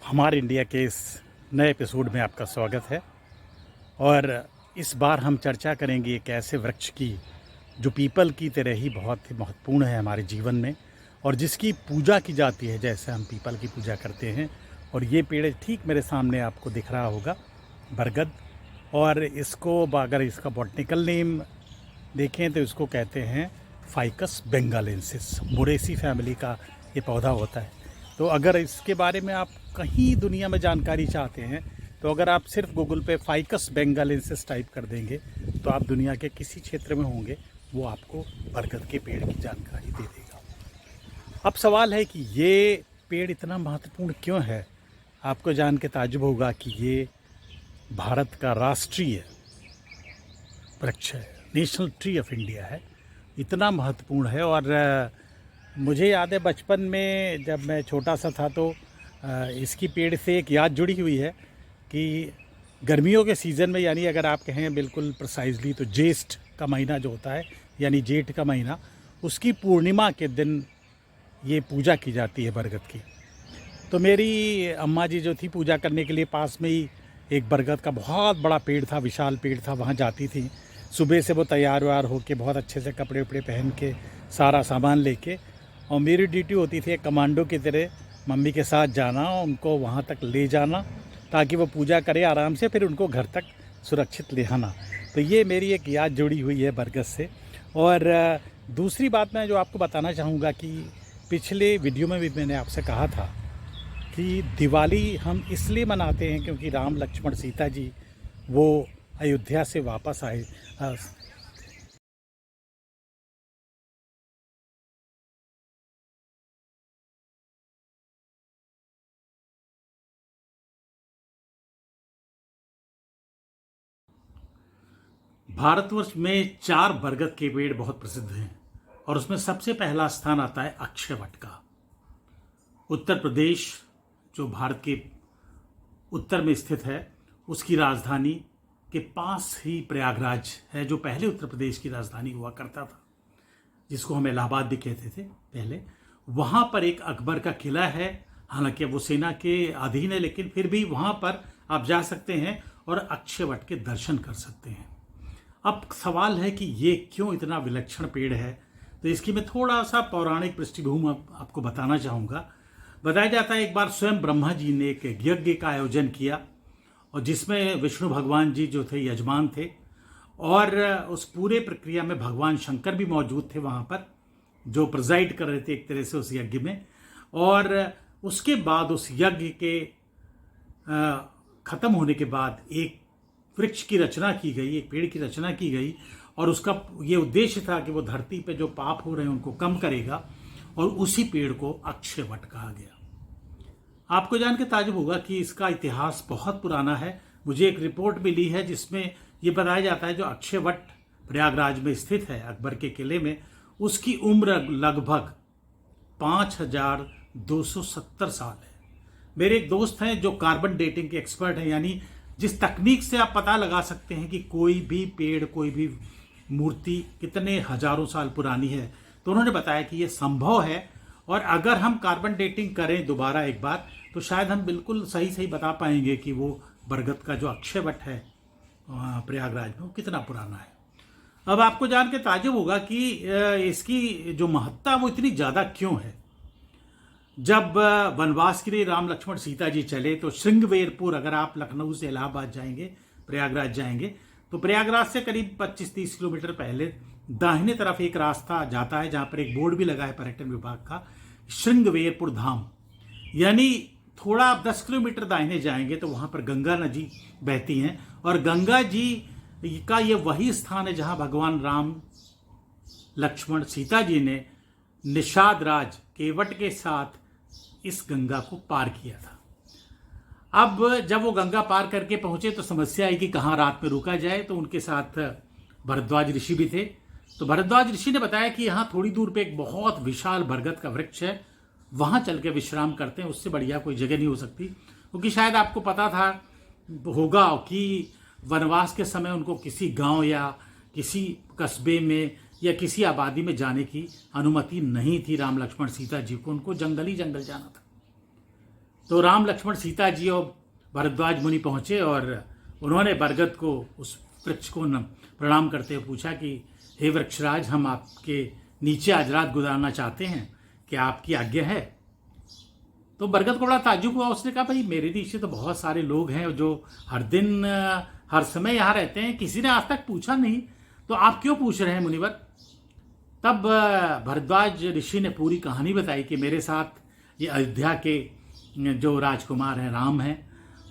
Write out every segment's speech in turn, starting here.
हमारे इंडिया के इस नए एपिसोड में आपका स्वागत है। और इस बार हम चर्चा करेंगे एक ऐसे वृक्ष की जो पीपल की तरह ही बहुत ही महत्वपूर्ण है हमारे जीवन में, और जिसकी पूजा की जाती है जैसे हम पीपल की पूजा करते हैं। और ये पेड़ ठीक मेरे सामने आपको दिख रहा होगा, बरगद। और इसको अगर इसका बॉटनिकल नेम देखें तो इसको कहते हैं फाइकस बेंगालेंसिस। मोरेसी फैमिली का ये पौधा होता है। तो अगर इसके बारे में आप कहीं दुनिया में जानकारी चाहते हैं तो अगर आप सिर्फ गूगल पे फाइकस बेंगालेंसिस टाइप कर देंगे तो आप दुनिया के किसी क्षेत्र में होंगे, वो आपको बरगद के पेड़ की जानकारी दे देगा। अब सवाल है कि ये पेड़ इतना महत्वपूर्ण क्यों है। आपको जान के ताज्जुब होगा कि ये भारत का राष्ट्रीय वृक्ष है, नेशनल ट्री ऑफ इंडिया है। इतना महत्वपूर्ण है। और मुझे याद है बचपन में जब मैं छोटा सा था तो इसकी पेड़ से एक याद जुड़ी हुई है कि गर्मियों के सीज़न में, यानी अगर आप कहें बिल्कुल प्रिसाइजली तो ज्येष्ठ का महीना जो होता है, यानी जेठ का महीना, उसकी पूर्णिमा के दिन ये पूजा की जाती है बरगद की। तो मेरी अम्मा जी जो थी पूजा करने के लिए पास में ही एक बरगद का बहुत बड़ा पेड़ था, विशाल पेड़ था, वहाँ जाती थी। सुबह से वो तैयार व्यार होके बहुत अच्छे से कपड़े वपड़े पहन के सारा सामान लेके, और मेरी ड्यूटी होती थी कमांडो की तरह मम्मी के साथ जाना, उनको वहाँ तक ले जाना ताकि वो पूजा करे आराम से, फिर उनको घर तक सुरक्षित ले आना। तो ये मेरी एक याद जुड़ी हुई है बरगद से। और दूसरी बात मैं जो आपको बताना चाहूँगा कि पिछले वीडियो में भी मैंने आपसे कहा था कि दिवाली हम इसलिए मनाते हैं क्योंकि राम लक्ष्मण सीता जी वो अयोध्या से वापस आए। भारतवर्ष में 4 बरगद के पेड़ बहुत प्रसिद्ध हैं और उसमें सबसे पहला स्थान आता है अक्षयवट का। उत्तर प्रदेश जो भारत के उत्तर में स्थित है, उसकी राजधानी के पास ही प्रयागराज है, जो पहले उत्तर प्रदेश की राजधानी हुआ करता था, जिसको हम इलाहाबाद भी कहते थे पहले। वहाँ पर एक अकबर का किला है, हालांकि वो सेना के अधीन है, लेकिन फिर भी वहाँ पर आप जा सकते हैं और अक्षयवट के दर्शन कर सकते हैं। अब सवाल है कि ये क्यों इतना विलक्षण पेड़ है, तो इसकी मैं थोड़ा सा पौराणिक पृष्ठभूमि आपको बताना चाहूँगा। बताया जाता है एक बार स्वयं ब्रह्मा जी ने एक यज्ञ का आयोजन किया, और जिसमें विष्णु भगवान जी जो थे यजमान थे, और उस पूरे प्रक्रिया में भगवान शंकर भी मौजूद थे वहाँ पर, जो प्रिजाइड कर रहे थे एक तरह से उस यज्ञ में। और उसके बाद उस यज्ञ के ख़त्म होने के बाद एक वृक्ष की रचना की गई, एक पेड़ की रचना की गई, और उसका ये उद्देश्य था कि वो धरती पे जो पाप हो रहे हैं उनको कम करेगा, और उसी पेड़ को अक्षयवट कहा गया। आपको जान के ताज्जुब होगा कि इसका इतिहास बहुत पुराना है। मुझे एक रिपोर्ट मिली है जिसमें ये बताया जाता है जो अक्षयवट प्रयागराज में स्थित है अकबर के किले में, उसकी उम्र लगभग 5270 साल है। मेरे एक दोस्त हैं जो कार्बन डेटिंग के एक्सपर्ट हैं, यानी जिस तकनीक से आप पता लगा सकते हैं कि कोई भी पेड़, कोई भी मूर्ति कितने हजारों साल पुरानी है, तो उन्होंने बताया कि ये संभव है। और अगर हम कार्बन डेटिंग करें दोबारा एक बार, तो शायद हम बिल्कुल सही सही बता पाएंगे कि वो बरगद का जो अक्षयवट है प्रयागराज में, वो कितना पुराना है। अब आपको जान के ताज्जुब होगा कि इसकी जो महत्ता वो इतनी ज़्यादा क्यों है। जब वनवास के लिए राम लक्ष्मण सीता जी चले तो श्रृंगवेरपुर, अगर आप लखनऊ से इलाहाबाद जाएंगे, प्रयागराज जाएंगे, तो प्रयागराज से करीब 25-30 किलोमीटर पहले दाहिने तरफ एक रास्ता जाता है, जहां पर एक बोर्ड भी लगा है पर्यटन विभाग का, श्रृंगवेरपुर धाम। यानी थोड़ा आप 10 किलोमीटर दाहिने जाएंगे तो वहां पर गंगा नदी बहती हैं, और गंगा जी का ये वही स्थान है जहां भगवान राम लक्ष्मण सीता जी ने निषाद राज केवट के साथ इस गंगा को पार किया था। अब जब वो गंगा पार करके पहुंचे तो समस्या आई कि कहाँ रात में रुका जाए, तो उनके साथ भरद्वाज ऋषि भी थे। तो भरद्वाज ऋषि ने बताया कि यहाँ थोड़ी दूर पे एक बहुत विशाल बरगद का वृक्ष है, वहां चल के विश्राम करते हैं, उससे बढ़िया कोई जगह नहीं हो सकती। क्योंकि शायद आपको पता था होगा कि वनवास के समय उनको किसी गांव या किसी कस्बे में या किसी आबादी में जाने की अनुमति नहीं थी राम लक्ष्मण सीता जी को, उनको जंगल ही जंगल जाना था। तो राम लक्ष्मण सीता जी और भरद्वाज मुनि पहुँचे और उन्होंने बरगद को, उस वृक्ष को प्रणाम करते हुए पूछा कि हे वृक्षराज, हम आपके नीचे आज रात गुजारना चाहते हैं, क्या आपकी आज्ञा है? तो बरगद को बड़ा ताज्जुब हुआ। उसने कहा, भाई मेरे नीचे तो बहुत सारे लोग हैं जो हर दिन हर समय यहाँ रहते हैं, किसी ने आज तक पूछा नहीं, तो आप क्यों पूछ रहे हैं मुनिवर? तब भरद्वाज ऋषि ने पूरी कहानी बताई कि मेरे साथ ये अयोध्या के जो राजकुमार हैं, राम हैं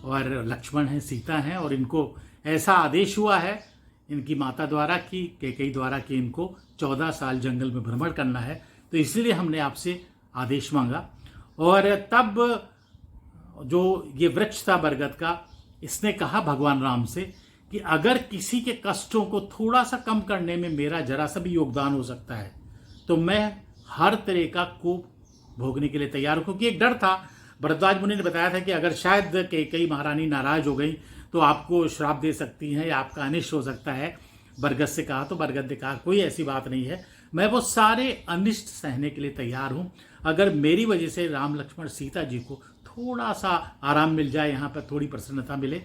और लक्ष्मण हैं, सीता हैं, और इनको ऐसा आदेश हुआ है इनकी माता द्वारा कि कैकेयी द्वारा कि इनको 14 साल जंगल में भ्रमण करना है, तो इसलिए हमने आपसे आदेश मांगा। और तब जो ये वृक्ष था बरगद का, इसने कहा भगवान राम से कि अगर किसी के कष्टों को थोड़ा सा कम करने में मेरा जरा सा भी योगदान हो सकता है तो मैं हर तरह का कोप भोगने के लिए तैयार हूं। क्योंकि एक डर था, भरद्वाज मुनि ने बताया था कि अगर शायद कैकेयी महारानी नाराज हो गई तो आपको श्राप दे सकती हैं या आपका अनिष्ट हो सकता है। बरगद से कहा तो बरगद ने कहा, कोई ऐसी बात नहीं है, मैं वो सारे अनिष्ट सहने के लिए तैयार हूं, अगर मेरी वजह से राम लक्ष्मण सीता जी को थोड़ा सा आराम मिल जाए, यहाँ पर थोड़ी प्रसन्नता मिले।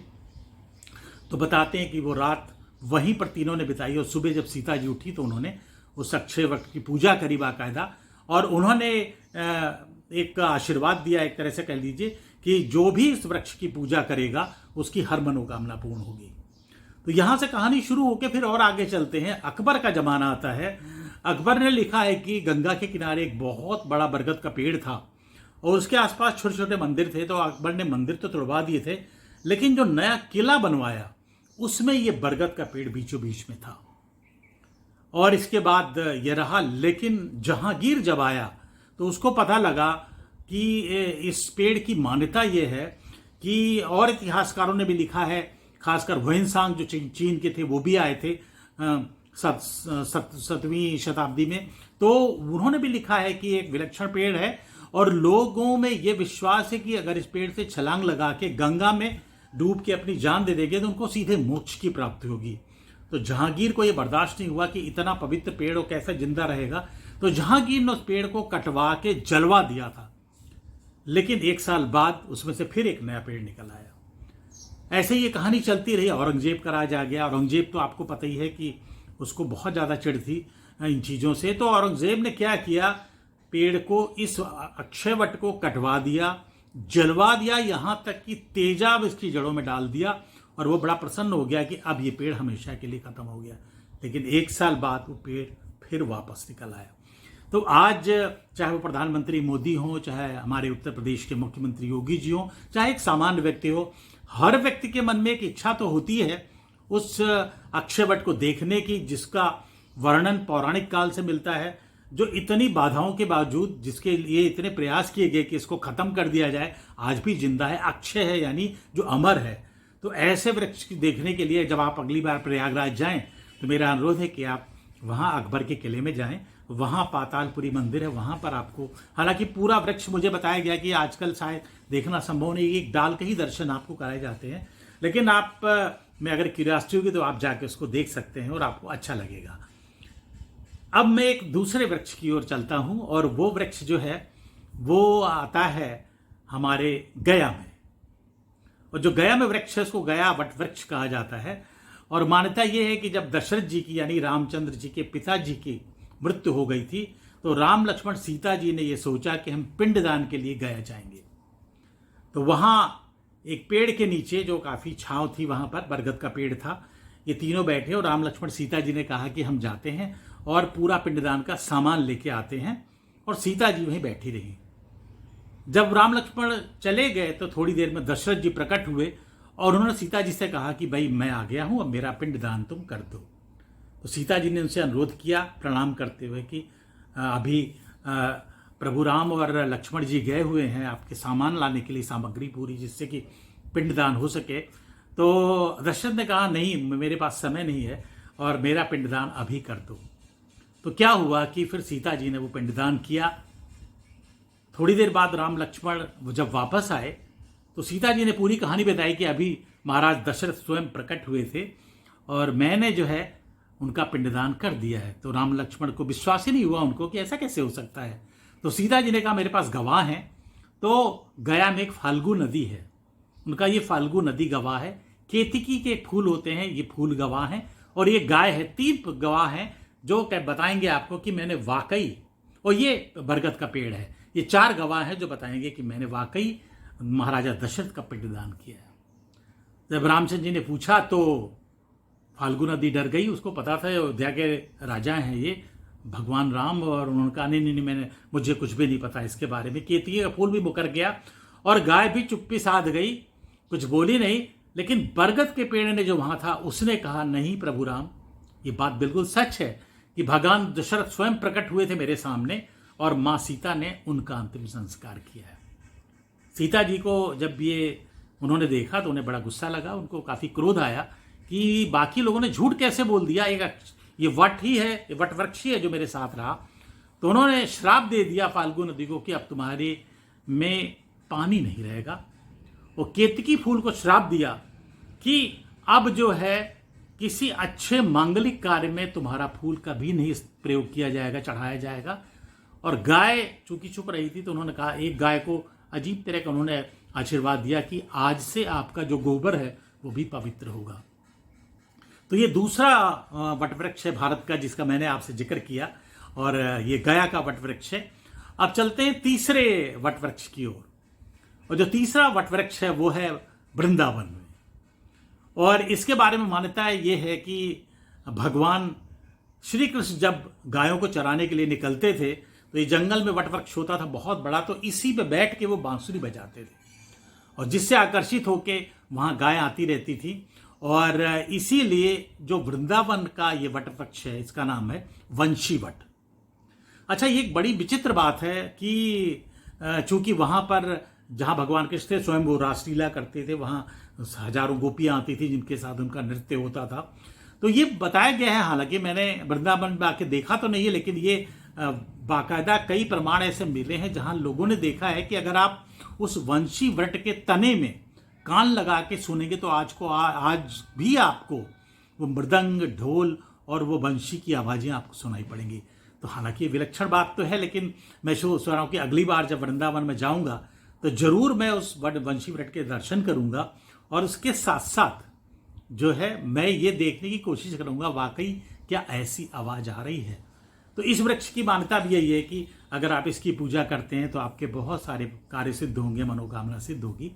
तो बताते हैं कि वो रात वहीं पर तीनों ने बिताई और सुबह जब सीता जी उठी तो उन्होंने उस अक्षय वट की पूजा करी बाकायदा, और उन्होंने एक आशीर्वाद दिया, एक तरह से कह लीजिए कि जो भी इस वृक्ष की पूजा करेगा उसकी हर मनोकामना पूर्ण होगी। तो यहां से कहानी शुरू होकर फिर और आगे चलते हैं। अकबर का जमाना आता है। अकबर ने लिखा है कि गंगा के किनारे एक बहुत बड़ा बरगद का पेड़ था और उसके आसपास छोटे छोटे मंदिर थे। तो अकबर ने मंदिर तो तोड़वा दिए थे, लेकिन जो नया किला बनवाया उसमें ये बरगद का पेड़ बीचों बीच में था। और इसके बाद ये रहा, लेकिन जहांगीर जब आया तो उसको पता लगा कि इस पेड़ की मान्यता ये है कि, और इतिहासकारों ने भी लिखा है, खासकर ह्वेनसांग जो चीन के थे वो भी आए थे 7वीं शताब्दी में, तो उन्होंने भी लिखा है कि एक विलक्षण पेड़ है और लोगों में ये विश्वास है कि अगर इस पेड़ से छलांग लगा के गंगा में डूब के अपनी जान दे देंगे तो उनको सीधे मोक्ष की प्राप्ति होगी। तो जहांगीर को यह बर्दाश्त नहीं हुआ कि इतना पवित्र पेड़ हो कैसे जिंदा रहेगा, तो जहांगीर ने उस पेड़ को कटवा के जलवा दिया था। लेकिन 1 साल बाद उसमें से फिर एक नया पेड़ निकल आया। ऐसे ये कहानी चलती रही। औरंगजेब का राज आ गया। औरंगजेब तो आपको पता ही है कि उसको बहुत ज़्यादा चिढ़ थी इन चीज़ों से। तो औरंगजेब ने क्या किया, पेड़ को, इस अक्षयवट को कटवा दिया, जलवा दिया, यहाँ तक कि तेजाब इसकी जड़ों में डाल दिया, और वो बड़ा प्रसन्न हो गया कि अब ये पेड़ हमेशा के लिए खत्म हो गया। लेकिन 1 साल बाद वो पेड़ फिर वापस निकल आया। तो आज चाहे वो प्रधानमंत्री मोदी हो, चाहे हमारे उत्तर प्रदेश के मुख्यमंत्री योगी जी हो, चाहे एक सामान्य व्यक्ति हो, हर व्यक्ति के मन में एक इच्छा तो होती है उस अक्षयवट को देखने की, जिसका वर्णन पौराणिक काल से मिलता है, जो इतनी बाधाओं के बावजूद, जिसके लिए इतने प्रयास किए गए कि इसको खत्म कर दिया जाए, आज भी जिंदा है, अक्षय है, यानी जो अमर है। तो ऐसे वृक्ष की देखने के लिए जब आप अगली बार प्रयागराज जाएं तो मेरा अनुरोध है कि आप वहां अकबर के किले में जाएं। वहां पातालपुरी मंदिर है, वहां पर आपको, हालांकि पूरा वृक्ष मुझे बताया गया कि आजकल शायद देखना संभव नहीं, एक डाल के ही दर्शन आपको कराए जाते हैं, लेकिन आप में अगर क्यूरियोसिटी होगी तो आप जाके उसको देख सकते हैं और आपको अच्छा लगेगा। अब मैं एक दूसरे वृक्ष की ओर चलता हूं, और वो वृक्ष जो है वो आता है हमारे गया में। और जो गया में वृक्ष है उसको गया वट वृक्ष कहा जाता है। और मान्यता यह है कि जब दशरथ जी की, यानी रामचंद्र जी के पिताजी की मृत्यु हो गई थी, तो राम लक्ष्मण सीता जी ने यह सोचा कि हम पिंडदान के लिए गया जाएंगे। तो वहां एक पेड़ के नीचे, जो काफी छांव थी, वहां पर बरगद का पेड़ था, ये तीनों बैठे और राम लक्ष्मण सीता जी ने कहा कि हम जाते हैं और पूरा पिंडदान का सामान लेके आते हैं, और सीता जी वहीं बैठी रही। जब राम लक्ष्मण चले गए तो थोड़ी देर में दशरथ जी प्रकट हुए और उन्होंने सीता जी से कहा कि भाई मैं आ गया हूं, अब मेरा पिंडदान तुम कर दो। तो सीता जी ने उनसे अनुरोध किया प्रणाम करते हुए कि अभी प्रभु राम और लक्ष्मण जी गए हुए हैं आपके सामान लाने के लिए, सामग्री पूरी, जिससे कि पिंडदान हो सके। तो दशरथ ने कहा नहीं, मेरे पास समय नहीं है और मेरा पिंडदान अभी कर दो। तो क्या हुआ कि फिर सीता जी ने वो पिंडदान किया। थोड़ी देर बाद राम लक्ष्मण जब वापस आए तो सीता जी ने पूरी कहानी बताई कि अभी महाराज दशरथ स्वयं प्रकट हुए थे और मैंने जो है उनका पिंडदान कर दिया है। तो राम लक्ष्मण को विश्वास ही नहीं हुआ उनको कि ऐसा कैसे हो सकता है। तो सीता जी ने कहा मेरे पास गवाह हैं, तो गया में एक फाल्गु नदी है, उनका ये फाल्गु नदी गवाह है। केतकी के फूल होते हैं, ये फूल गवाह हैं, और ये गाय है। 3 गवाह हैं जो बताएंगे आपको कि मैंने वाकई, और ये बरगद का पेड़ है। ये 4 गवाह हैं जो बताएंगे कि मैंने वाकई महाराजा दशरथ का पिंडदान किया है। जब रामचंद्र जी ने पूछा तो फाल्गु नदी डर गई, उसको पता था अयोध्या के राजा हैं ये भगवान राम, और उन्होंने कहा नहीं, मुझे कुछ भी नहीं पता इसके बारे में। केतकी का फूल भी मुकर गया और गाय भी चुप्पी साध गई, कुछ बोली नहीं। लेकिन बरगद के पेड़ ने जो वहां था उसने कहा, नहीं प्रभु राम, ये बात बिल्कुल सच है कि भगवान दशरथ स्वयं प्रकट हुए थे मेरे सामने और मां सीता ने उनका अंतिम संस्कार किया है। सीता जी को जब ये उन्होंने देखा तो उन्हें बड़ा गुस्सा लगा, उनको काफी क्रोध आया कि बाकी लोगों ने झूठ कैसे बोल दिया, ये वट ही है, ये वट वृक्ष ही है जो मेरे साथ रहा। तो उन्होंने श्राप दे दिया फाल्गु नदी को कि अब तुम्हारे में पानी नहीं रहेगा। और केतकी फूल को श्राप दिया कि अब जो है किसी अच्छे मांगलिक कार्य में तुम्हारा फूल कभी नहीं प्रयोग किया जाएगा, चढ़ाया जाएगा। और गाय चूंकि चुप रही थी तो उन्होंने कहा, एक गाय को अजीब तरह का उन्होंने आशीर्वाद दिया कि आज से आपका जो गोबर है वो भी पवित्र होगा। तो ये दूसरा वटवृक्ष है भारत का जिसका मैंने आपसे जिक्र किया, और ये गया का वटवृक्ष है। अब चलते हैं तीसरे वटवृक्ष की ओर, और जो तीसरा वटवृक्ष है वो है वृंदावन में। और इसके बारे में मान्यता ये है कि भगवान श्री कृष्ण जब गायों को चराने के लिए निकलते थे तो ये जंगल में वटवृक्ष होता था बहुत बड़ा, तो इसी पे बैठ के वो बांसुरी बजाते थे, और जिससे आकर्षित होके वहां गाय आती रहती थी। और इसीलिए जो वृंदावन का ये वटवृक्ष है इसका नाम है वंशी वट। अच्छा, ये एक बड़ी विचित्र बात है कि चूंकि वहां पर जहां भगवान कृष्ण थे स्वयं वो रासलीला करते थे, वहां हजारों गोपियां आती थी जिनके साथ उनका नृत्य होता था। तो ये बताया गया है, हालांकि मैंने वृंदावन में आके देखा तो नहीं है, लेकिन ये बाकायदा कई प्रमाण ऐसे मिले हैं जहां लोगों ने देखा है कि अगर आप उस वंशी वट के तने में कान लगा के सुनेंगे तो आज भी आपको वो मृदंग, ढोल और वो वंशी की आवाजें आपको सुनाई पड़ेंगी। तो हालांकि विलक्षण बात तो है, लेकिन मैं सोच रहा हूं कि अगली बार जब वृंदावन में जाऊंगा तो जरूर मैं उस वंशी वट के दर्शन करूंगा, और उसके साथ साथ जो है मैं ये देखने की कोशिश करूंगा वाकई क्या ऐसी आवाज आ रही है। तो इस वृक्ष की मान्यता भी यही है कि अगर आप इसकी पूजा करते हैं तो आपके बहुत सारे कार्य सिद्ध होंगे, मनोकामना सिद्ध होगी।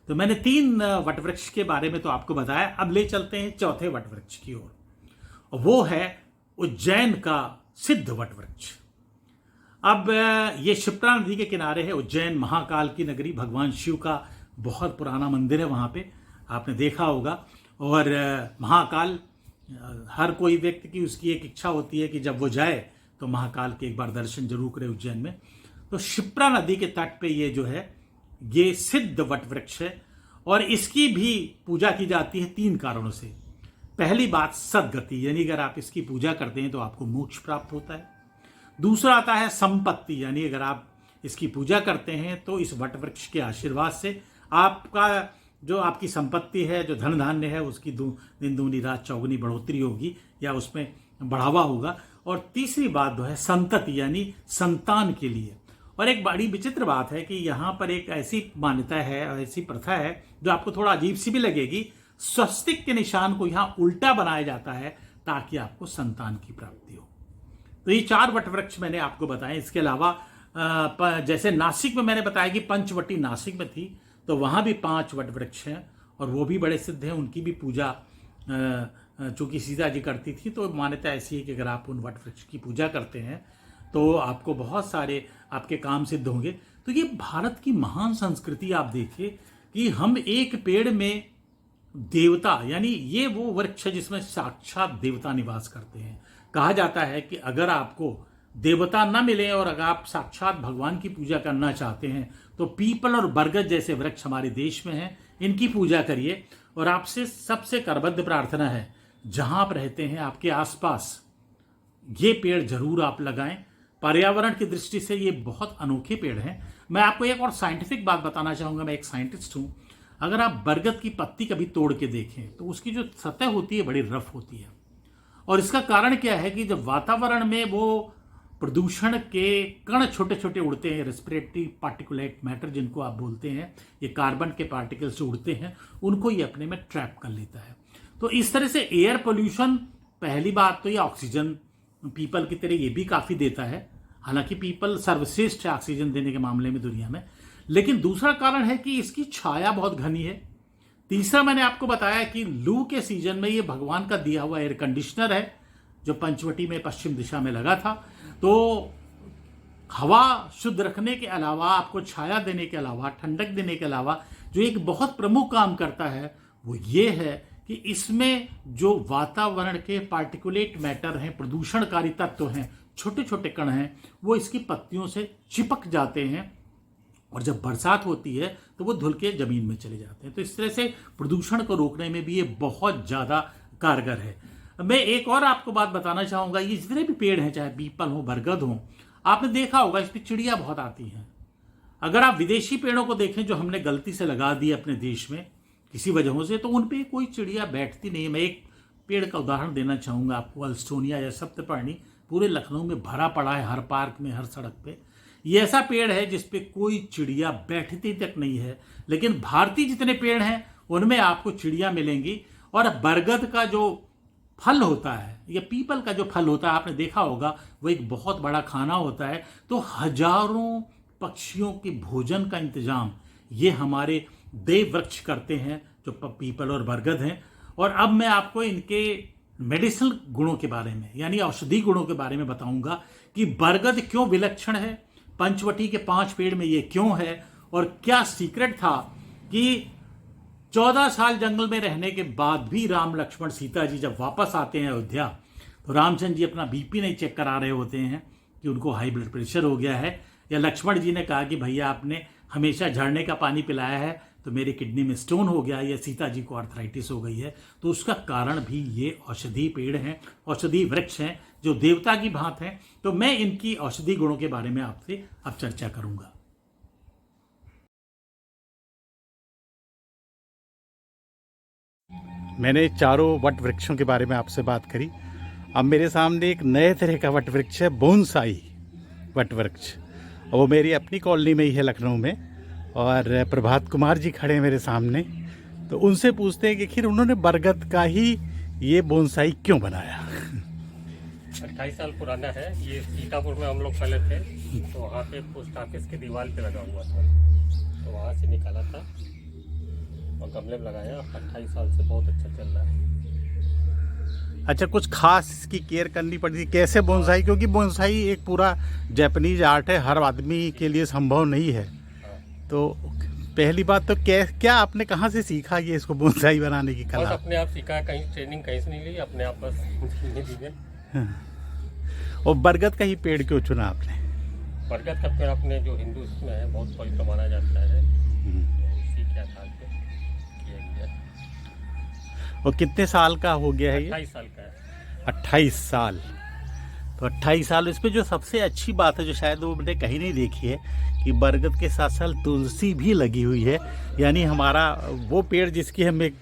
तो मैंने 3 वटवृक्ष के बारे में तो आपको बताया। अब ले चलते हैं चौथे वटवृक्ष की ओर, और वो है उज्जैन का सिद्ध वटवृक्ष। अब ये क्षिप्रा नदी के किनारे है। उज्जैन महाकाल की नगरी, भगवान शिव का बहुत पुराना मंदिर है वहां पे, आपने देखा होगा। और महाकाल, हर कोई व्यक्ति की उसकी एक इच्छा होती है कि जब वो जाए तो महाकाल के एक बार दर्शन जरूर करे उज्जैन में। तो क्षिप्रा नदी के तट पे ये जो है ये सिद्ध वटवृक्ष है, और इसकी भी पूजा की जाती है 3 कारणों से। पहली बात सद्गति, यानी अगर आप इसकी पूजा करते हैं तो आपको मोक्ष प्राप्त होता है। दूसरा आता है संपत्ति, यानी अगर आप इसकी पूजा करते हैं तो इस वटवृक्ष के आशीर्वाद से आपका जो आपकी संपत्ति है, जो धन धान्य है, उसकी दिन दूनी रात चौगुनी बढ़ोतरी होगी या उसमें बढ़ावा होगा। और तीसरी बात जो है संतति, यानी संतान के लिए। और एक बड़ी विचित्र बात है कि यहाँ पर एक ऐसी मान्यता है और ऐसी प्रथा है जो आपको थोड़ा अजीब सी भी लगेगी। स्वस्तिक के निशान को यहाँ उल्टा बनाया जाता है ताकि आपको संतान की प्राप्ति हो। तो ये 4 वटवृक्ष मैंने आपको बताए। इसके अलावा जैसे नासिक में मैंने बताया कि पंचवटी नासिक में थी, तो वहां भी 5 वटवृक्ष हैं और वो भी बड़े सिद्ध हैं। उनकी भी पूजा चूंकि सीता जी करती थी, तो मान्यता ऐसी है कि अगर आप उन वटवृक्ष की पूजा करते हैं तो आपको बहुत सारे आपके काम सिद्ध होंगे। तो ये भारत की महान संस्कृति आप देखिए कि हम एक पेड़ में देवता, यानी ये वो वृक्ष है जिसमें साक्षात देवता निवास करते हैं। कहा जाता है कि अगर आपको देवता न मिले और अगर आप साक्षात भगवान की पूजा करना चाहते हैं तो पीपल और बरगद जैसे वृक्ष हमारे देश में हैं, इनकी पूजा करिए। और आपसे सबसे करबद्ध प्रार्थना है, जहां आप रहते हैं आपके आसपास ये पेड़ जरूर आप लगाएं। पर्यावरण की दृष्टि से ये बहुत अनोखे पेड़ हैं। मैं आपको एक और साइंटिफिक बात बताना चाहूंगा, मैं एक साइंटिस्ट हूं। अगर आप बरगद की पत्ती कभी तोड़ के देखें तो उसकी जो सतह होती है बड़ी रफ होती है, और इसका कारण क्या है कि जब वातावरण में वो प्रदूषण के कण छोटे छोटे उड़ते हैं, रेस्पिरेटरी पार्टिकुलेट मैटर जिनको आप बोलते हैं, ये कार्बन के पार्टिकल्स जो उड़ते हैं उनको ये अपने में ट्रैप कर लेता है। तो इस तरह से एयर पोल्यूशन, पहली बात तो ये ऑक्सीजन पीपल की तरह ये भी काफ़ी देता है, हालांकि पीपल सर्वश्रेष्ठ है ऑक्सीजन देने के मामले में दुनिया में। लेकिन दूसरा कारण है कि इसकी छाया बहुत घनी है। तीसरा, मैंने आपको बताया कि लू के सीजन में ये भगवान का दिया हुआ एयर कंडीशनर है जो पंचवटी में पश्चिम दिशा में लगा था। तो हवा शुद्ध रखने के अलावा, आपको छाया देने के अलावा, ठंडक देने के अलावा जो एक बहुत प्रमुख काम करता है वो ये है कि इसमें जो वातावरण के पार्टिकुलेट मैटर हैं, प्रदूषणकारी तत्व हैं, छोटे छोटे कण हैं, वो इसकी पत्तियों से चिपक जाते हैं और जब बरसात होती है तो वो धुल के जमीन में चले जाते हैं। तो इस तरह से प्रदूषण को रोकने में भी ये बहुत ज़्यादा कारगर है। मैं एक और आपको बात बताना चाहूँगा, ये जितने भी पेड़ हैं, चाहे पीपल हो, बरगद हो, आपने देखा होगा इस पर चिड़िया बहुत आती हैं। अगर आप विदेशी पेड़ों को देखें जो हमने गलती से लगा दिए अपने देश में किसी वजहों से, तो उन पे कोई चिड़िया बैठती नहीं है। मैं एक पेड़ का उदाहरण देना चाहूँगा आपको, अल्स्टोनिया या सप्तपर्णी, पूरे लखनऊ में भरा पड़ा है, हर पार्क में, हर सड़क पे। ये ऐसा पेड़ है जिसपे कोई चिड़िया बैठती तक नहीं है। लेकिन भारतीय जितने पेड़ हैं उनमें आपको चिड़िया मिलेंगी। और बरगद का जो फल होता है या पीपल का जो फल होता है, आपने देखा होगा, वो एक बहुत बड़ा खाना होता है। तो हजारों पक्षियों के भोजन का इंतजाम ये हमारे देव वृक्ष करते हैं, जो पीपल और बरगद हैं। और अब मैं आपको इनके मेडिसिनल गुणों के बारे में, यानी औषधि गुणों के बारे में बताऊंगा कि बरगद क्यों विलक्षण है, पंचवटी के 5 पेड़ में ये क्यों है, और क्या सीक्रेट था कि 14 साल जंगल में रहने के बाद भी राम लक्ष्मण सीता जी जब वापस आते हैं अयोध्या, तो रामचंद्र जी अपना बीपी नहीं चेक करा रहे होते हैं कि उनको हाई ब्लड प्रेशर हो गया है, या लक्ष्मण जी ने कहा कि भैया आपने हमेशा झरने का पानी पिलाया है तो मेरी किडनी में स्टोन हो गया, या सीता जी को आर्थराइटिस हो गई है। तो उसका कारण भी ये औषधि पेड़ हैं, औषधि वृक्ष हैं जो देवता की भांत हैं। तो मैं इनकी औषधि गुणों के बारे में आपसे अब चर्चा करूंगा। मैंने चारों वट वृक्षों के बारे में आपसे बात करी। अब मेरे सामने एक नए तरह का वट वृक्ष है, बोनसाई वट वृक्ष। वो मेरी अपनी कॉलोनी में ही है, लखनऊ में। और प्रभात कुमार जी खड़े हैं मेरे सामने, तो उनसे पूछते हैं कि आखिर उन्होंने बरगद का ही ये बोनसाई क्यों बनाया। 28 साल पुराना है ये। सीतापुर में हम लोग पहले थे, तो वहाँ पे पोस्ट ऑफिस की दीवार पे लगा हुआ था, तो वहाँ से निकाला था और गमले में लगाया। 28 साल से बहुत अच्छा चल रहा है। अच्छा, कुछ खास इसकी केयर करनी पड़ती, कैसे बोनसाई? क्योंकि बोनसाई एक पूरा जापानीज आर्ट है, हर आदमी के लिए संभव नहीं है। तो पहली बात तो क्या आपने कहाँ से सीखा ये इसको बोनसाई बनाने की कला? बस अपने आप सीखा, कहीं ट्रेनिंग कहीं से नहीं ली, अपने आप बस सीखे। और बरगद का ही पेड़ क्यों चुना आपने? बरगद का पेड़ अपने जो हिंदू में है बहुत पवित्र माना जाता है, तो इसी के आधार पे किया गया। और कितने साल का हो गया है ये? 28 साल का है। 28 साल। तो 28 साल, इस पे जो सबसे अच्छी बात है, जो शायद वो मैंने कहीं नहीं देखी है, कि बरगद के साथ साथ तुलसी भी लगी हुई है। यानी हमारा वो पेड़ जिसकी हम एक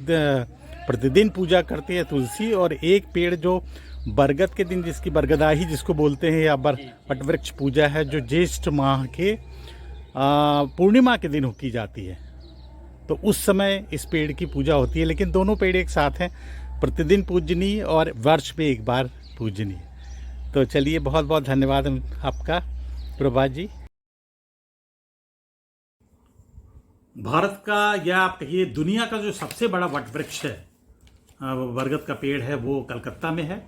प्रतिदिन पूजा करते हैं, तुलसी, और एक पेड़ जो बरगद के दिन जिसकी बरगदाही जिसको बोलते हैं, या वट वृक्ष पूजा है, जो ज्येष्ठ माह के पूर्णिमा के दिन की जाती है। तो उस समय इस पेड़ की पूजा होती है। लेकिन दोनों पेड़ एक साथ हैं, प्रतिदिन पूजनीय और वर्ष में एक बार पूजनीय। तो चलिए, बहुत बहुत धन्यवाद आपका प्रभात जी। भारत का या आप कहिए दुनिया का जो सबसे बड़ा वट वृक्ष है, बरगद का पेड़ है, वो कलकत्ता में है।